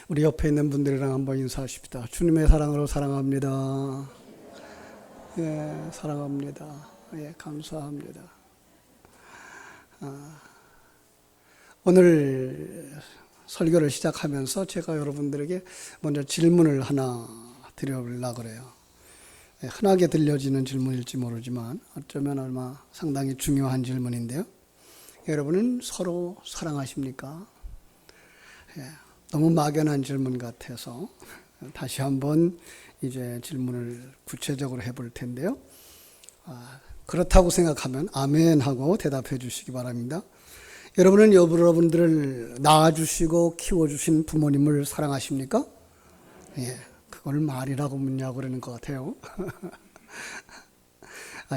우리 옆에 있는 분들이랑 한번 인사하십시다. 주님의 사랑으로 사랑합니다. 예, 사랑합니다. 예, 감사합니다. 오늘 설교를 시작하면서 제가 여러분들에게 먼저 질문을 하나 드려보려고 그래요. 예, 흔하게 들려지는 질문일지 모르지만 어쩌면 아마 상당히 중요한 질문인데요. 여러분은 서로 사랑하십니까? 예, 너무 막연한 질문 같아서 다시 한번 이제 질문을 구체적으로 해볼 텐데요. 그렇다고 생각하면 아멘 하고 대답해 주시기 바랍니다. 여러분은 여러분들을 낳아주시고 키워주신 부모님을 사랑하십니까? 예, 그걸 말이라고 묻냐고 그러는 것 같아요.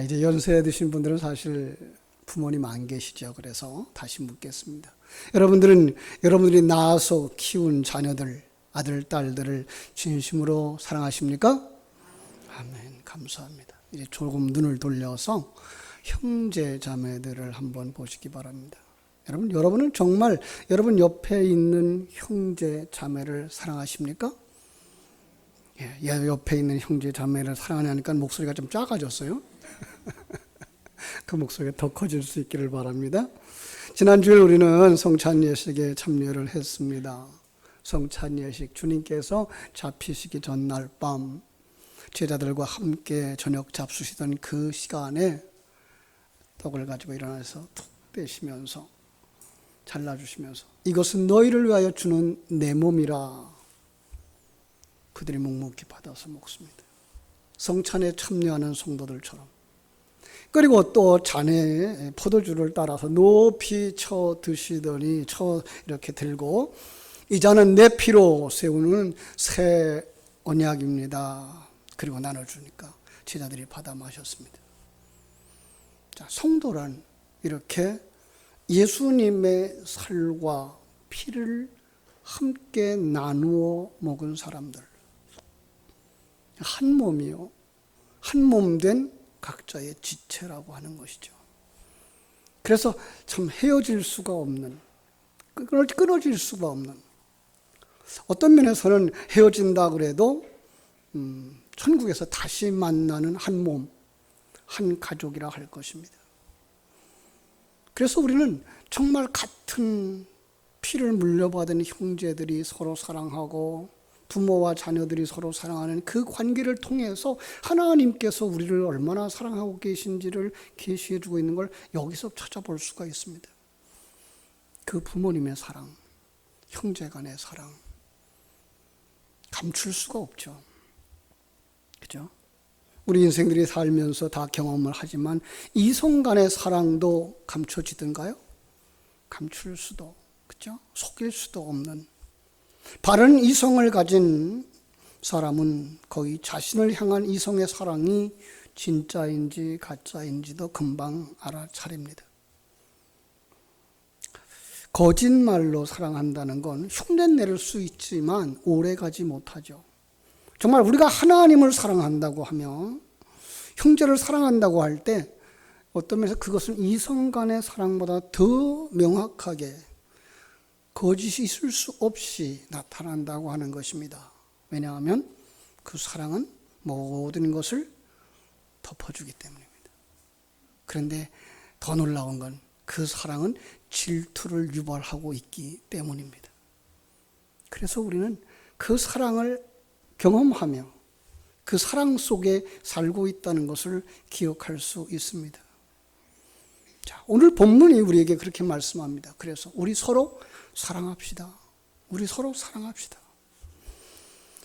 이제 연세 드신 분들은 사실 부모님 안 계시죠. 그래서 다시 묻겠습니다. 여러분들이 낳아서 키운 자녀들, 아들, 딸들을 진심으로 사랑하십니까? 아멘, 감사합니다. 이제 조금 눈을 돌려서 형제 자매들을 한번 보시기 바랍니다. 여러분은 정말 여러분 옆에 있는 형제 자매를 사랑하십니까? 예, 옆에 있는 형제 자매를 사랑하니까 목소리가 좀 작아졌어요. 그 목소리가 더 커질 수 있기를 바랍니다. 지난주에 우리는 성찬 예식에 참여를 했습니다. 성찬 예식, 주님께서 잡히시기 전날 밤 제자들과 함께 저녁 잡수시던 그 시간에 떡을 가지고 일어나서 툭 떼시면서 잘라주시면서 이것은 너희를 위하여 주는 내 몸이라 그들이 묵묵히 받아서 먹습니다. 성찬에 참여하는 성도들처럼. 그리고 또 잔에 포도주를 따라서 높이 쳐 드시더니 이렇게 들고 이 잔은 내 피로 세우는 새 언약입니다. 그리고 나눠주니까 제자들이 받아 마셨습니다. 자, 성도란 이렇게 예수님의 살과 피를 함께 나누어 먹은 사람들. 한 몸이요. 한 몸 된 각자의 지체라고 하는 것이죠. 그래서 참 헤어질 수가 없는, 끊어질 수가 없는, 어떤 면에서는 헤어진다 그래도 천국에서 다시 만나는 한 몸, 한 가족이라 할 것입니다. 그래서 우리는 정말 같은 피를 물려받은 형제들이 서로 사랑하고 부모와 자녀들이 서로 사랑하는 그 관계를 통해서 하나님께서 우리를 얼마나 사랑하고 계신지를 계시해 주고 있는 걸 여기서 찾아볼 수가 있습니다. 그 부모님의 사랑, 형제 간의 사랑 감출 수가 없죠. 그죠? 우리 인생들이 살면서 다 경험을 하지만 이성 간의 사랑도 감춰지던가요? 감출 수도, 그죠? 속일 수도 없는 바른 이성을 가진 사람은 거의 자신을 향한 이성의 사랑이 진짜인지 가짜인지도 금방 알아차립니다. 거짓말로 사랑한다는 건 흉내낼 수 있지만 오래가지 못하죠. 정말 우리가 하나님을 사랑한다고 하면 형제를 사랑한다고 할 때 어떤 면에서 그것은 이성 간의 사랑보다 더 명확하게 거짓이 있을 수 없이 나타난다고 하는 것입니다. 왜냐하면 그 사랑은 모든 것을 덮어주기 때문입니다. 그런데 더 놀라운 건 그 사랑은 질투를 유발하고 있기 때문입니다. 그래서 우리는 그 사랑을 경험하며 그 사랑 속에 살고 있다는 것을 기억할 수 있습니다. 자, 오늘 본문이 우리에게 그렇게 말씀합니다. 그래서 우리 서로 사랑합시다. 우리 서로 사랑합시다.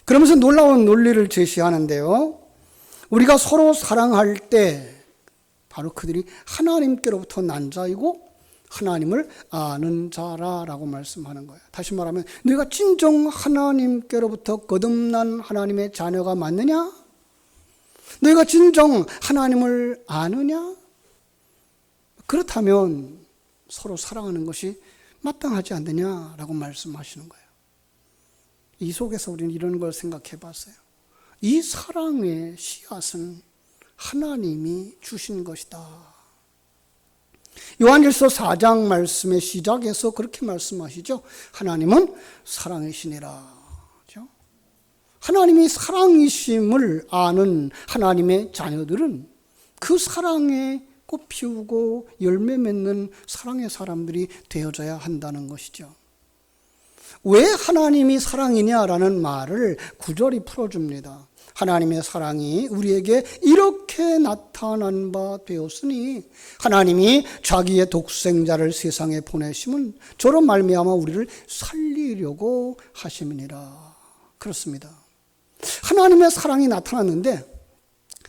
그러면서 놀라운 논리를 제시하는데요. 우리가 서로 사랑할 때 바로 그들이 하나님께로부터 난 자이고 하나님을 아는 자라라고 말씀하는 거예요. 다시 말하면 너희가 진정 하나님께로부터 거듭난 하나님의 자녀가 맞느냐? 너희가 진정 하나님을 아느냐? 그렇다면 서로 사랑하는 것이 마땅하지 않느냐라고 말씀하시는 거예요. 이 속에서 우리는 이런 걸 생각해 봤어요. 이 사랑의 씨앗은 하나님이 주신 것이다. 요한일서 4장 말씀의 시작에서 그렇게 말씀하시죠. 하나님은 사랑이시니라. 그죠? 하나님이 사랑이심을 아는 하나님의 자녀들은 그 사랑에 꽃 피우고 열매 맺는 사랑의 사람들이 되어져야 한다는 것이죠. 왜 하나님이 사랑이냐라는 말을 구절이 풀어줍니다. 하나님의 사랑이 우리에게 이렇게 나타난 바 되었으니 하나님이 자기의 독생자를 세상에 보내심은 저로 말미암아 우리를 살리려고 하심이니라. 그렇습니다. 하나님의 사랑이 나타났는데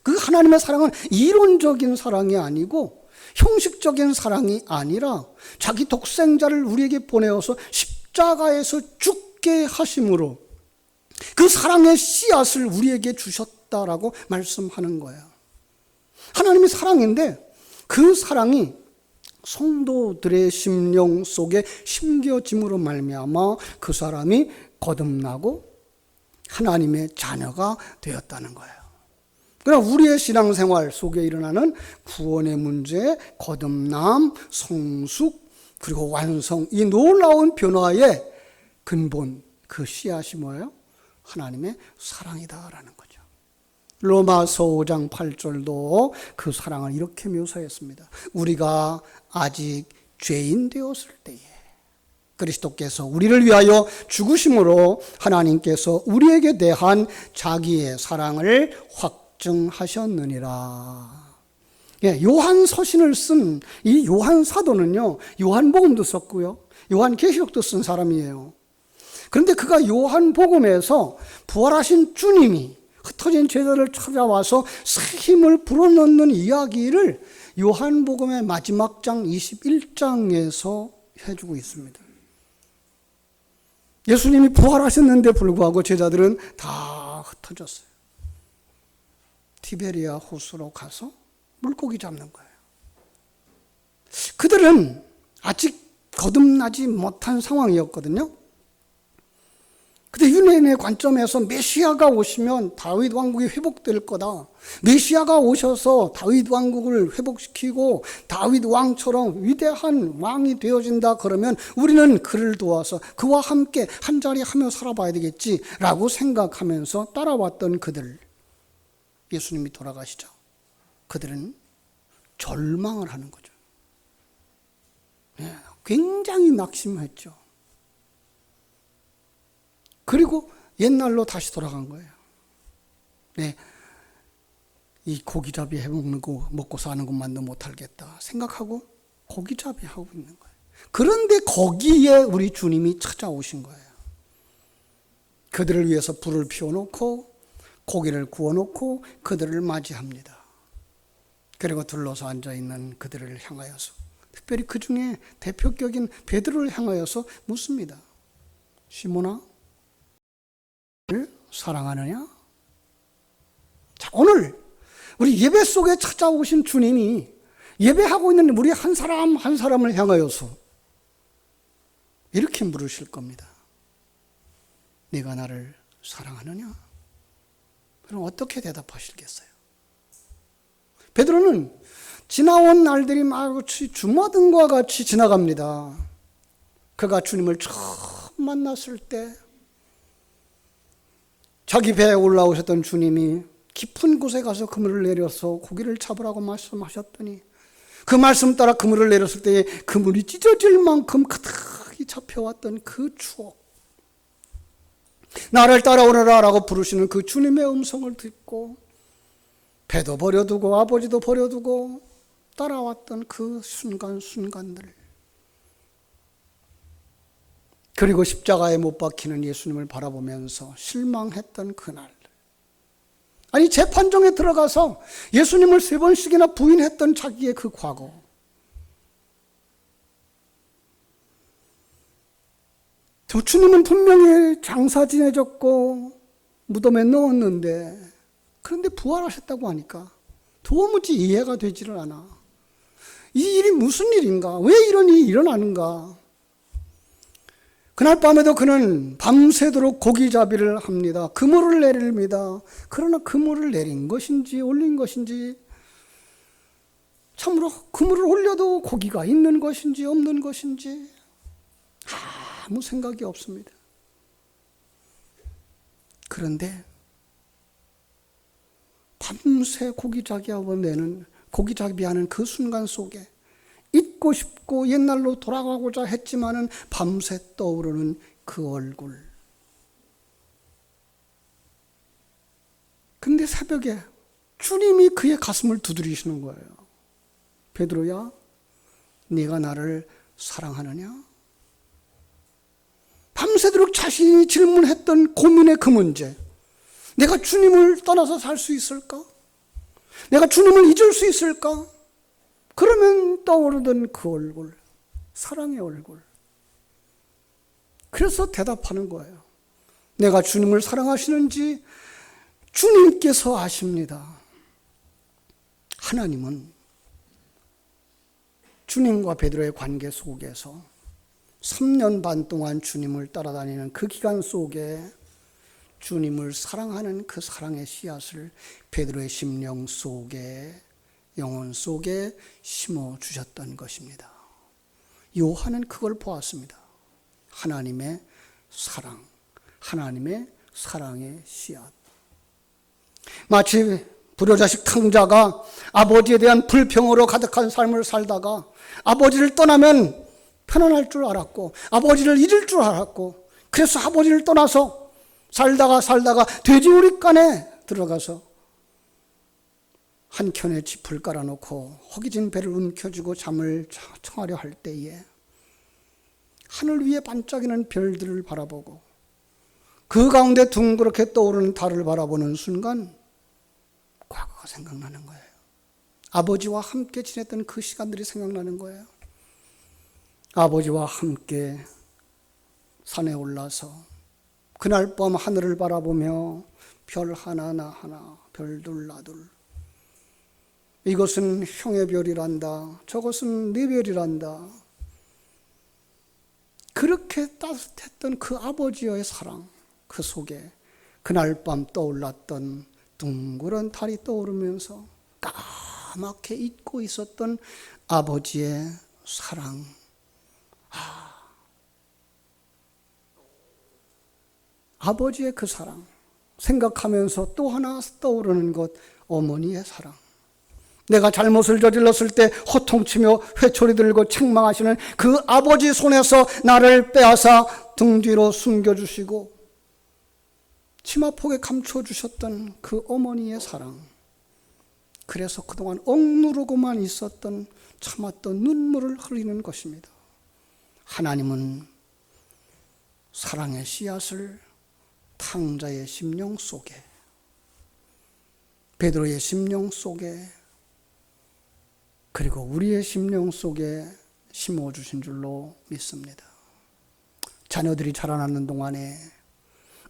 그 하나님의 사랑은 이론적인 사랑이 아니고 형식적인 사랑이 아니라 자기 독생자를 우리에게 보내어서 십자가에서 죽게 하심으로 그 사랑의 씨앗을 우리에게 주셨다라고 말씀하는 거예요. 하나님이 사랑인데 그 사랑이 성도들의 심령 속에 심겨짐으로 말미암아 그 사람이 거듭나고 하나님의 자녀가 되었다는 거예요. 그러나 우리의 신앙생활 속에 일어나는 구원의 문제, 거듭남, 성숙, 그리고 완성, 이 놀라운 변화의 근본, 그 씨앗이 뭐예요? 하나님의 사랑이다라는 거죠. 로마서 5장 8절도 그 사랑을 이렇게 묘사했습니다. 우리가 아직 죄인 되었을 때에 그리스도께서 우리를 위하여 죽으심으로 하나님께서 우리에게 대한 자기의 사랑을 확증하셨느니라. 요한 서신을 쓴 이 요한 사도는요, 요한복음도 썼고요, 요한계시록도 쓴 사람이에요. 그런데 그가 요한복음에서 부활하신 주님이 흩어진 제자를 찾아와서 새 힘을 불어넣는 이야기를 요한복음의 마지막 장 21장에서 해주고 있습니다. 예수님이 부활하셨는데 불구하고 제자들은 다 흩어졌어요. 티베리아 호수로 가서 물고기 잡는 거예요. 그들은 아직 거듭나지 못한 상황이었거든요. 근데 유대인의 관점에서 메시아가 오시면 다윗 왕국이 회복될 거다. 메시아가 오셔서 다윗 왕국을 회복시키고 다윗 왕처럼 위대한 왕이 되어진다 그러면 우리는 그를 도와서 그와 함께 한자리 하며 살아봐야 되겠지라고 생각하면서 따라왔던 그들, 예수님이 돌아가시죠. 그들은 절망을 하는 거죠. 굉장히 낙심했죠. 그리고 옛날로 다시 돌아간 거예요. 이 고기잡이 해먹는 거 먹고 사는 것만도 못하겠다 생각하고 고기잡이 하고 있는 거예요. 그런데 거기에 우리 주님이 찾아오신 거예요. 그들을 위해서 불을 피워놓고 고기를 구워놓고 그들을 맞이합니다. 그리고 둘러서 앉아있는 그들을 향하여서, 특별히 그 중에 대표격인 베드로를 향하여서 묻습니다. 시몬아, 나를 사랑하느냐? 자, 오늘 우리 예배 속에 찾아오신 주님이 예배하고 있는 우리 한 사람 한 사람을 향하여서 이렇게 물으실 겁니다. 네가 나를 사랑하느냐? 그럼 어떻게 대답하시겠어요? 베드로는 지나온 날들이 마치 주마등과 같이 지나갑니다. 그가 주님을 처음 만났을 때 자기 배에 올라오셨던 주님이 깊은 곳에 가서 그물을 내려서 고기를 잡으라고 말씀하셨더니 그 말씀 따라 그물을 내렸을 때 그물이 찢어질 만큼 가득히 잡혀왔던 그 추억, 나를 따라오너라 라고 부르시는 그 주님의 음성을 듣고 배도 버려두고 아버지도 버려두고 따라왔던 그 순간순간들, 그리고 십자가에 못 박히는 예수님을 바라보면서 실망했던 그날, 아니 재판정에 들어가서 예수님을 3번씩이나 부인했던 자기의 그 과거, 저 주님은 분명히 장사 지내졌고 무덤에 넣었는데 그런데 부활하셨다고 하니까 도무지 이해가 되지를 않아. 이 일이 무슨 일인가? 왜 이런 일이 일어나는가? 그날 밤에도 그는 밤새도록 고기잡이를 합니다. 그물을 내립니다. 그러나 그물을 내린 것인지 올린 것인지, 참으로 그물을 올려도 고기가 있는 것인지 없는 것인지 아무 생각이 없습니다. 그런데 밤새 고기잡이하는 그 순간 속에 잊고 싶고 옛날로 돌아가고자 했지만은 밤새 떠오르는 그 얼굴. 근데 새벽에 주님이 그의 가슴을 두드리시는 거예요. 베드로야, 네가 나를 사랑하느냐? 밤새도록 자신이 질문했던 고민의 그 문제. 내가 주님을 떠나서 살 수 있을까? 내가 주님을 잊을 수 있을까? 그러면 떠오르던 그 얼굴, 사랑의 얼굴. 그래서 대답하는 거예요. 내가 주님을 사랑하시는지 주님께서 아십니다. 하나님은 주님과 베드로의 관계 속에서 3년 반 동안 주님을 따라다니는 그 기간 속에 주님을 사랑하는 그 사랑의 씨앗을 베드로의 심령 속에, 영혼 속에 심어주셨던 것입니다. 요한은 그걸 보았습니다. 하나님의 사랑, 하나님의 사랑의 씨앗. 마치 불효자식 탕자가 아버지에 대한 불평으로 가득한 삶을 살다가 아버지를 떠나면 편안할 줄 알았고 아버지를 잊을 줄 알았고 그래서 아버지를 떠나서 살다가 돼지우리간에 들어가서 한 켠에 짚을 깔아놓고 허기진 배를 움켜쥐고 잠을 청하려 할 때에 하늘 위에 반짝이는 별들을 바라보고 그 가운데 둥그렇게 떠오르는 달을 바라보는 순간 과거가 생각나는 거예요. 아버지와 함께 지냈던 그 시간들이 생각나는 거예요. 아버지와 함께 산에 올라서 그날 밤 하늘을 바라보며 별 하나 나 하나, 별둘 나 둘. 이것은 형의 별이란다. 저것은 네 별이란다. 그렇게 따뜻했던 그 아버지의 사랑, 그 속에 그날 밤 떠올랐던 둥그런 달이 떠오르면서 까맣게 잊고 있었던 아버지의 사랑. 아버지의 그 사랑 생각하면서 또 하나 떠오르는 것, 어머니의 사랑. 내가 잘못을 저질렀을 때 호통치며 회초리 들고 책망하시는 그 아버지 손에서 나를 빼앗아 등 뒤로 숨겨주시고 치마폭에 감춰주셨던 그 어머니의 사랑. 그래서 그동안 억누르고만 있었던 참았던 눈물을 흘리는 것입니다. 하나님은 사랑의 씨앗을 탕자의 심령 속에, 베드로의 심령 속에, 그리고 우리의 심령 속에 심어주신 줄로 믿습니다. 자녀들이 자라나는 동안에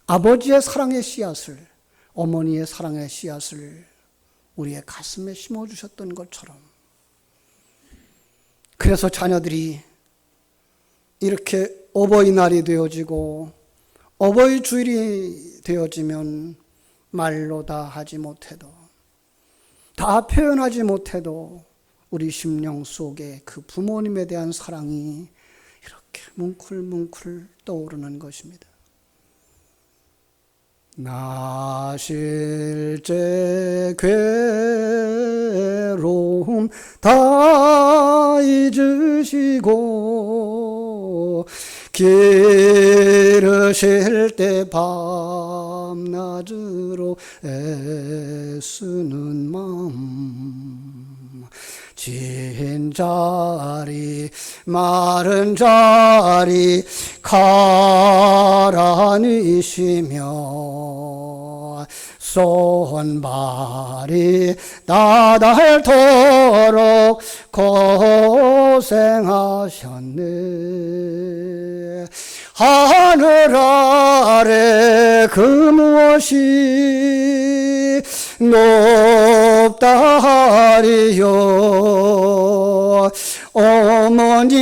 아버지의 사랑의 씨앗을, 어머니의 사랑의 씨앗을 우리의 가슴에 심어주셨던 것처럼, 그래서 자녀들이 이렇게 어버이날이 되어지고 어버이 주일이 되어지면 말로 다 하지 못해도, 다 표현하지 못해도 우리 심령 속에 그 부모님에 대한 사랑이 이렇게 뭉클뭉클 떠오르는 것입니다. 나 실제 괴로움 다 잊으시고 기르실 때 밤낮으로 애쓰는 마음, 진 자리 마른 자리 가라니시며 손발이 나닳도록 고생하셨네. 하늘 아래 그 무엇이 높다 하리요. 어머니의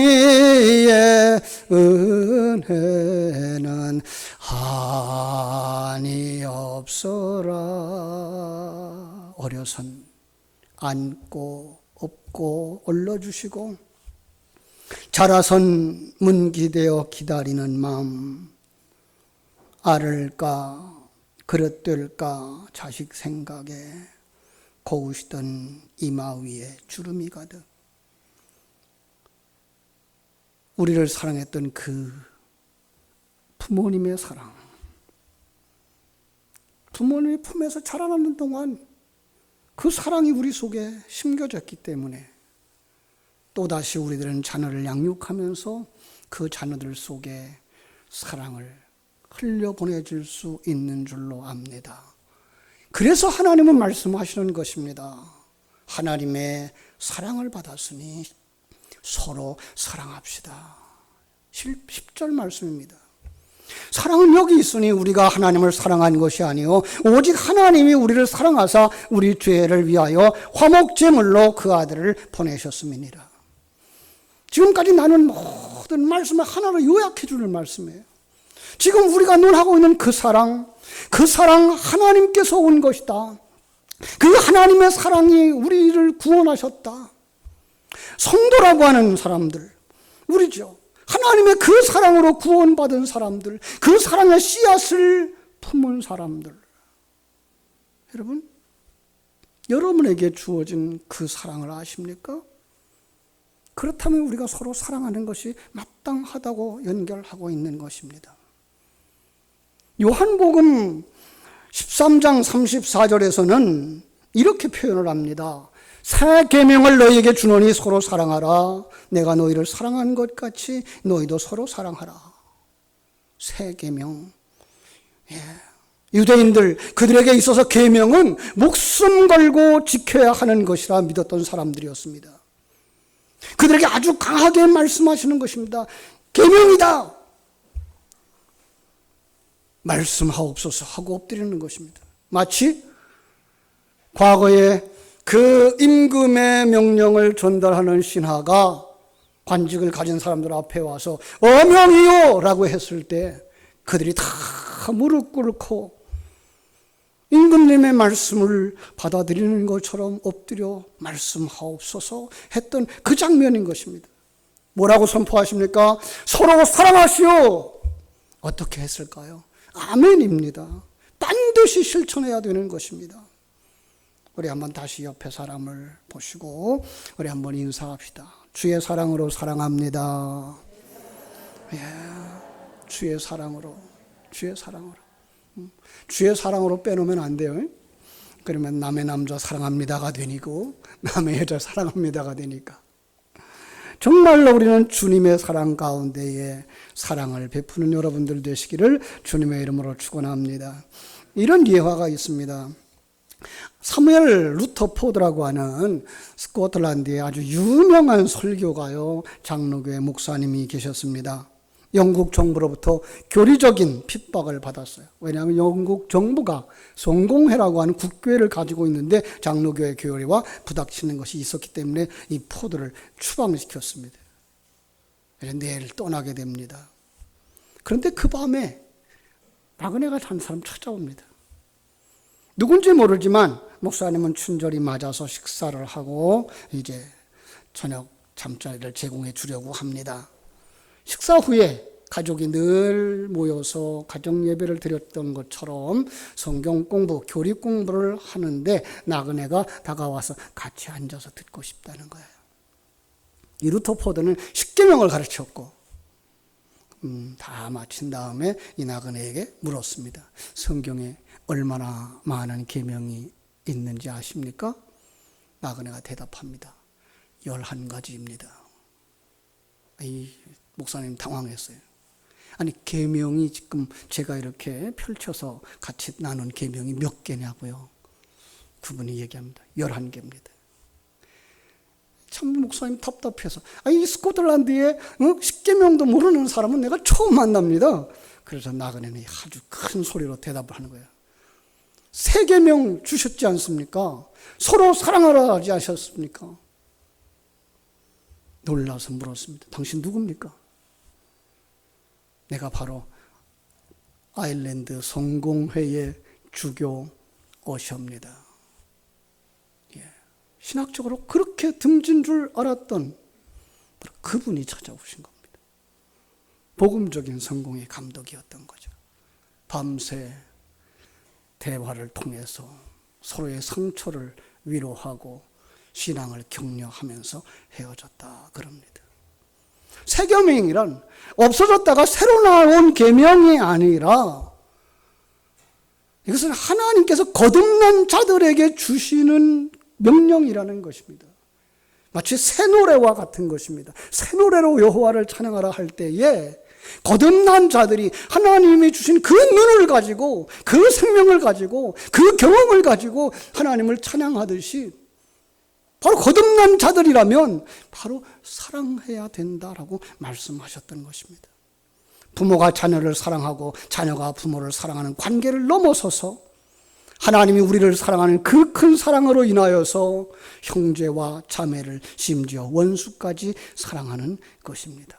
은혜는 한이 없어라. 어려선 안고 업고 올려주시고 자라선 문기되어 기다리는 마음, 알을까 그릇될까 자식 생각에 고우시던 이마 위에 주름이 가득. 우리를 사랑했던 그 부모님의 사랑, 부모님의 품에서 자라나는 동안 그 사랑이 우리 속에 심겨졌기 때문에 또다시 우리들은 자녀를 양육하면서 그 자녀들 속에 사랑을 흘려보내줄 수 있는 줄로 압니다. 그래서 하나님은 말씀하시는 것입니다. 하나님의 사랑을 받았으니 서로 사랑합시다. 10절 말씀입니다. 사랑은 여기 있으니 우리가 하나님을 사랑한 것이 아니요 오직 하나님이 우리를 사랑하사 우리 죄를 위하여 화목제물로 그 아들을 보내셨음이니라. 지금까지 나눈 모든 말씀을 하나로 요약해 주는 말씀이에요. 지금 우리가 논하고 있는 그 사랑 하나님께서 온 것이다. 그 하나님의 사랑이 우리를 구원하셨다. 성도라고 하는 사람들, 우리죠. 하나님의 그 사랑으로 구원받은 사람들, 그 사랑의 씨앗을 품은 사람들. 여러분, 여러분에게 주어진 그 사랑을 아십니까? 그렇다면 우리가 서로 사랑하는 것이 마땅하다고 연결하고 있는 것입니다. 요한복음 13장 34절에서는 이렇게 표현을 합니다. 새 계명을 너희에게 주노니 서로 사랑하라. 내가 너희를 사랑한 것 같이 너희도 서로 사랑하라. 새 계명. 유대인들 그들에게 있어서 계명은 목숨 걸고 지켜야 하는 것이라 믿었던 사람들이었습니다. 그들에게 아주 강하게 말씀하시는 것입니다. 계명이다. 말씀하옵소서 하고 엎드리는 것입니다. 마치 과거에 그 임금의 명령을 전달하는 신하가 관직을 가진 사람들 앞에 와서 어명이요 라고 했을 때 그들이 다 무릎 꿇고 임금님의 말씀을 받아들이는 것처럼 엎드려 말씀하옵소서 했던 그 장면인 것입니다. 뭐라고 선포하십니까? 서로 사랑하시오. 어떻게 했을까요? 아멘입니다. 반드시 실천해야 되는 것입니다. 우리 한번 다시 옆에 사람을 보시고 우리 한번 인사합시다. 주의 사랑으로 사랑합니다. 주의 사랑으로, 주의 사랑으로. 주의 사랑으로 빼놓으면 안 돼요. 그러면 남의 남자 사랑합니다가 되니고 남의 여자 사랑합니다가 되니까. 정말로 우리는 주님의 사랑 가운데에 사랑을 베푸는 여러분들 되시기를 주님의 이름으로 축원합니다. 이런 예화가 있습니다. 사무엘 루터포드라고 하는 스코틀랜드의 아주 유명한 설교가요, 장로교회 목사님이 계셨습니다. 영국 정부로부터 교리적인 핍박을 받았어요. 왜냐하면 영국 정부가 성공회라고 하는 국교회를 가지고 있는데 장로교회 교리와 부닥치는 것이 있었기 때문에 이 포드를 추방시켰습니다. 그래서 내일 떠나게 됩니다. 그런데 그 밤에 나그네가 한 사람 찾아옵니다. 누군지 모르지만 목사님은 춘절이 맞아서 식사를 하고 이제 저녁 잠자리를 제공해 주려고 합니다. 식사 후에 가족이 늘 모여서 가정 예배를 드렸던 것처럼 성경 공부, 교리 공부를 하는데 나그네가 다가와서 같이 앉아서 듣고 싶다는 거예요. 이 루터포드는 십계명을 가르쳤고 다 마친 다음에 이 나그네에게 물었습니다. 성경에 얼마나 많은 계명이 있는지 아십니까? 나그네가 대답합니다. 11가지입니다. 이 목사님 당황했어요. 아니 계명이 지금 제가 이렇게 펼쳐서 같이 나눈 계명이 몇 개냐고요. 그분이 얘기합니다. 11개입니다. 참 목사님 답답해서 이 스코틀랜드에 10계명도 모르는 사람은 내가 처음 만납니다. 그래서 나그네는 아주 큰 소리로 대답을 하는 거예요. 3계명 주셨지 않습니까? 서로 사랑하라 하지 않으셨습니까? 놀라서 물었습니다. 당신 누굽니까? 내가 바로 아일랜드 성공회의 주교 오셔입니다. 신학적으로 그렇게 등진 줄 알았던 그분이 찾아오신 겁니다. 복음적인 성공의 감독이었던 거죠. 밤새 대화를 통해서 서로의 상처를 위로하고 신앙을 격려하면서 헤어졌다 그럽니다. 새 계명이란 없어졌다가 새로 나온 계명이 아니라 이것은 하나님께서 거듭난 자들에게 주시는 명령이라는 것입니다. 마치 새 노래와 같은 것입니다. 새 노래로 여호와를 찬양하라 할 때에 거듭난 자들이 하나님이 주신 그 눈을 가지고 그 생명을 가지고 그 경험을 가지고 하나님을 찬양하듯이 바로 거듭난 자들이라면 바로 사랑해야 된다라고 말씀하셨던 것입니다. 부모가 자녀를 사랑하고 자녀가 부모를 사랑하는 관계를 넘어서서 하나님이 우리를 사랑하는 그 큰 사랑으로 인하여서 형제와 자매를 심지어 원수까지 사랑하는 것입니다.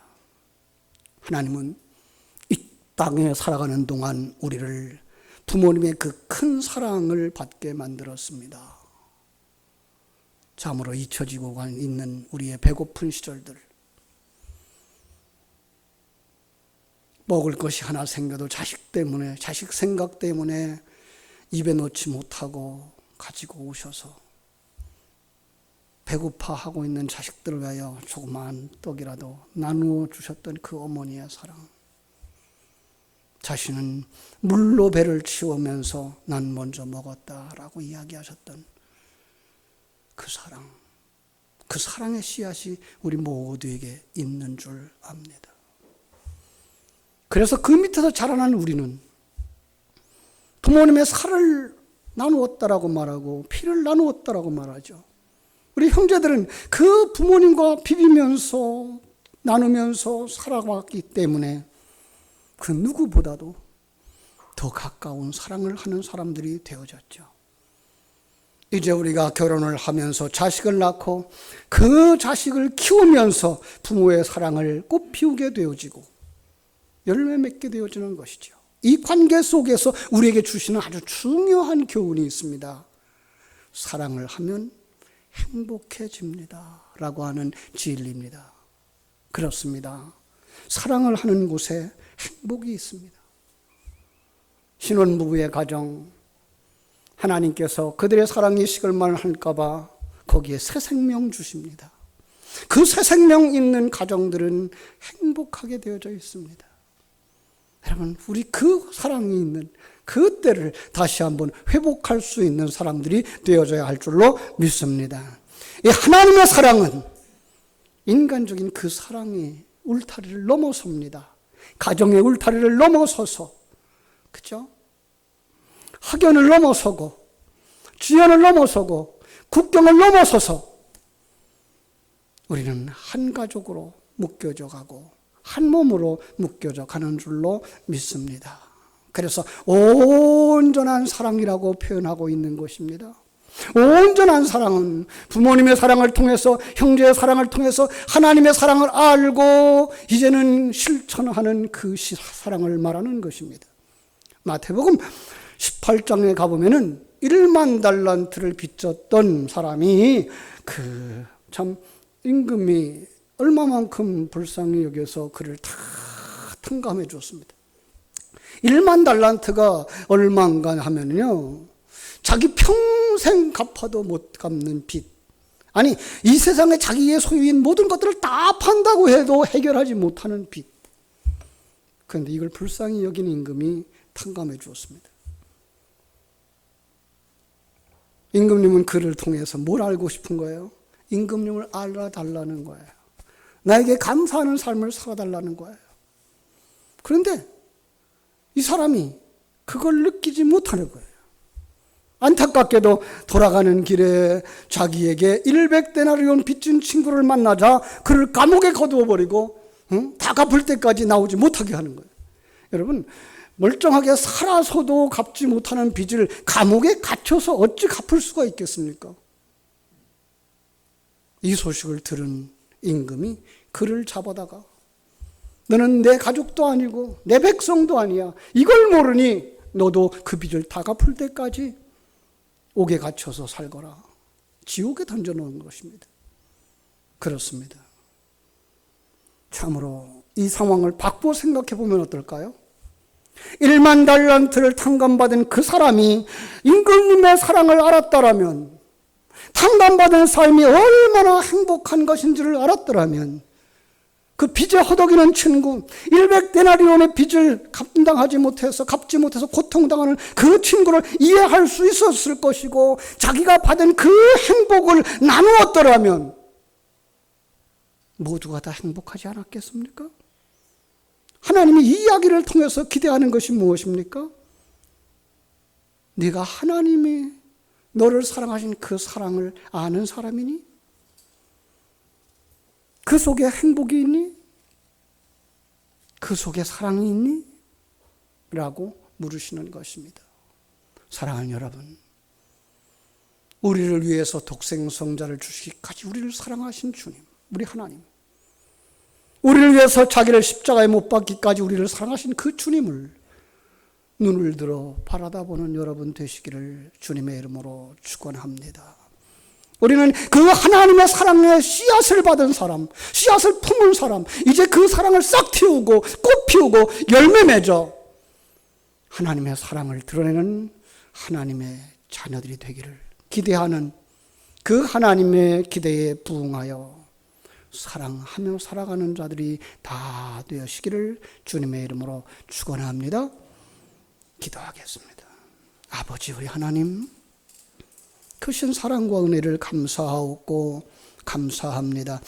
하나님은 이 땅에 살아가는 동안 우리를 부모님의 그 큰 사랑을 받게 만들었습니다. 참으로 잊혀지고 있는 우리의 배고픈 시절들, 먹을 것이 하나 생겨도 자식 때문에, 자식 생각 때문에 입에 넣지 못하고 가지고 오셔서 배고파하고 있는 자식들을 위하여 조그마한 떡이라도 나누어 주셨던 그 어머니의 사랑, 자신은 물로 배를 치우면서 난 먼저 먹었다라고 이야기하셨던 그 사랑, 그 사랑의 씨앗이 우리 모두에게 있는 줄 압니다. 그래서 그 밑에서 자라난 우리는 부모님의 살을 나누었다라고 말하고 피를 나누었다라고 말하죠. 우리 형제들은 그 부모님과 비비면서 나누면서 살아왔기 때문에 그 누구보다도 더 가까운 사랑을 하는 사람들이 되어졌죠. 이제 우리가 결혼을 하면서 자식을 낳고 그 자식을 키우면서 부모의 사랑을 꽃피우게 되어지고 열매 맺게 되어지는 것이죠. 이 관계 속에서 우리에게 주시는 아주 중요한 교훈이 있습니다. 사랑을 하면 행복해집니다 라고 하는 진리입니다. 그렇습니다. 사랑을 하는 곳에 행복이 있습니다. 신혼부부의 가정, 하나님께서 그들의 사랑이 식을만 할까 봐 거기에 새 생명 주십니다. 그 새 생명 있는 가정들은 행복하게 되어져 있습니다. 여러분, 우리 그 사랑이 있는 그 때를 다시 한번 회복할 수 있는 사람들이 되어져야 할 줄로 믿습니다. 이 하나님의 사랑은 인간적인 그 사랑의 울타리를 넘어섭니다. 가정의 울타리를 넘어서서, 그죠? 학연을 넘어서고, 지연을 넘어서고, 국경을 넘어서서 우리는 한 가족으로 묶여져 가고 한 몸으로 묶여져 가는 줄로 믿습니다. 그래서 온전한 사랑이라고 표현하고 있는 것입니다. 온전한 사랑은 부모님의 사랑을 통해서, 형제의 사랑을 통해서 하나님의 사랑을 알고 이제는 실천하는 그 사랑을 말하는 것입니다. 마태복음 18장에 가보면은 1만 달란트를 빚졌던 사람이 참 임금이 얼마만큼 불쌍히 여겨서 그를 다 탕감해 줬습니다. 1만 달란트가 얼마인가 하면요, 자기 평생 갚아도 못 갚는 빚. 아니, 이 세상에 자기의 소유인 모든 것들을 다 판다고 해도 해결하지 못하는 빚. 그런데 이걸 불쌍히 여긴 임금이 탕감해 주었습니다. 임금님은 그를 통해서 뭘 알고 싶은 거예요? 임금님을 알아달라는 거예요. 나에게 감사하는 삶을 살아달라는 거예요. 그런데 이 사람이 그걸 느끼지 못하는 거예요. 안타깝게도 돌아가는 길에 자기에게 100데나리온 빚진 친구를 만나자 그를 감옥에 거두어버리고 다 갚을 때까지 나오지 못하게 하는 거예요. 여러분, 멀쩡하게 살아서도 갚지 못하는 빚을 감옥에 갇혀서 어찌 갚을 수가 있겠습니까? 이 소식을 들은 임금이 그를 잡아다가 너는 내 가족도 아니고 내 백성도 아니야. 이걸 모르니 너도 그 빚을 다 갚을 때까지 옥에 갇혀서 살거라. 지옥에 던져놓은 것입니다. 그렇습니다. 참으로 이 상황을 바꿔 생각해 보면 어떨까요? 1만 달란트를 탕감받은 그 사람이 임금님의 사랑을 알았더라면, 탕감받은 삶이 얼마나 행복한 것인지를 알았더라면, 그 빚에 허덕이는 친구, 100데나리온의 빚을 갚지 못해서 고통당하는 그 친구를 이해할 수 있었을 것이고, 자기가 받은 그 행복을 나누었더라면 모두가 다 행복하지 않았겠습니까? 하나님이 이 이야기를 통해서 기대하는 것이 무엇입니까? 네가 하나님이 너를 사랑하신 그 사랑을 아는 사람이니? 그 속에 행복이 있니? 그 속에 사랑이 있니? 라고 물으시는 것입니다. 사랑하는 여러분, 우리를 위해서 독생성자를 주시기까지 우리를 사랑하신 주님, 우리 하나님, 우리를 위해서 자기를 십자가에 못 박기까지 우리를 사랑하신 그 주님을 눈을 들어 바라다보는 여러분 되시기를 주님의 이름으로 축원합니다. 우리는 그 하나님의 사랑의 씨앗을 받은 사람, 씨앗을 품은 사람, 이제 그 사랑을 싹 틔우고 꽃 피우고 열매 맺어 하나님의 사랑을 드러내는 하나님의 자녀들이 되기를 기대하는 그 하나님의 기대에 부응하여 사랑하며 살아가는 자들이 다 되시기를 주님의 이름으로 축원합니다. 기도하겠습니다. 아버지 우리 하나님, 크신 사랑과 은혜를 감사하고 감사합니다.